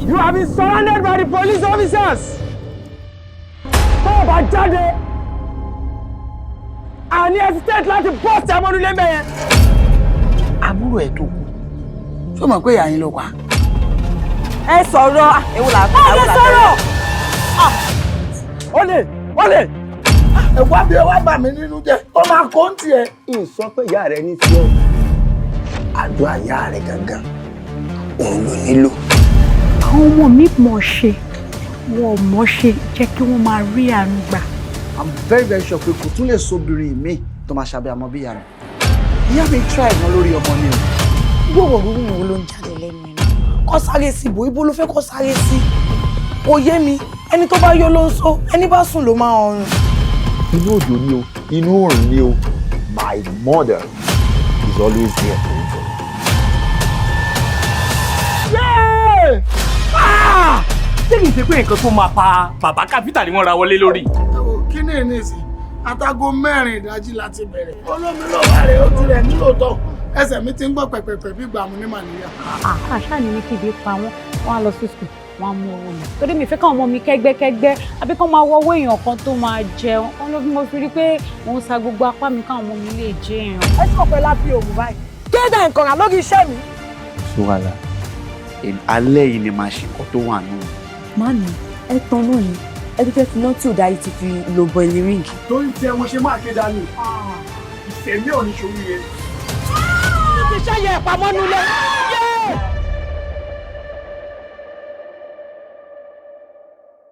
You have been surrounded by the police officers. Tó o bá jáde, a ní hesitate láti bọ́ọ̀sì amọ́nulé mẹ́yẹn. Àbúrò ẹ̀ tó kù. Ṣé o mọ̀ pé ìyá yín ló pa? Ẹ sọ̀rọ̀. Ewu là bá. Ẹ sọ̀rọ̀. Olè. Ẹ wá bí ẹ wá bà mí nínú jẹ́. Ó máa kó ń tiẹ̀. Ìsọ pé ìyá rẹ ní sí ọ. Àdúrà ìyá rẹ gangan. Òun ló nílò. Àwọn ọmọ mi mọ̀ ṣe, wọ́n mọ̀ ṣe jẹ́ kí wọ́n máa rí àánú gbà. I'm very sure pé kò tún lè sobìnrin mi tó máa ṣàbẹ̀ àmọ́ bí ìyá rẹ̀. Ìyá mi try gan lórí ọmọ mi o. Gbogbo gbogbo ló ń jáde lẹ́nu ẹ̀ náà. Kọ́ sáré sí ìbò ibo ló fẹ́ kọ́ sáré sí. Kò yé mi, ẹni tó bá yó ló ń sọ, ẹni bá sùn ló máa ọrùn. Inú òjò ni o, inú òrùn ni o. My mother is always there for you. Ṣé kìí ṣe pé nǹkan tó máa pa bàbá kápítà ni wọ́n ra wọlé lórí? Kí ni èyí sí? Àtàgò 4 ìdájí láti bẹ̀rẹ̀. Olómi ló wà rẹ̀ ó tirẹ̀ nílòótọ́. Ẹsẹ̀ mi ti ń gbọ́ pẹ̀pẹ̀pẹ̀ bí ìgbà mu ní màlúùyà. Àṣà ni kí ibi pa wọ́n á lọ sí skul, wọ́n á mú owó lọ. Torí mi fẹ́ káwọn ọmọ mi kẹ́gbẹ́kẹ́gbẹ́ àbí kán máa wọ́wọ́ èèyàn kan tó máa jẹun. Wọ́n ló fi mo fi rí pé òun sa gbogbo apá mi káwọn ọmọ mi lè jẹ èèyàn. Ẹ sọ pé lábí òun báyìí. Kéde nǹkan rà lórí iṣẹ́ mi. Ṣùwàlà, alẹ́ yìí ni màá ṣe nǹkan tó wà nù. Mami, ẹ tán náà ni. Ẹ ti fẹ́ fi náà tí ò dáyé ti fi lo bọ̀ìlì ríǹgì. Torí tí ẹ mo ṣe máa ké dání. Ìṣẹ̀mí ò ní ṣòwò yẹn. Ó ti ṣẹ́yẹ ìpamọ́ nulẹ̀.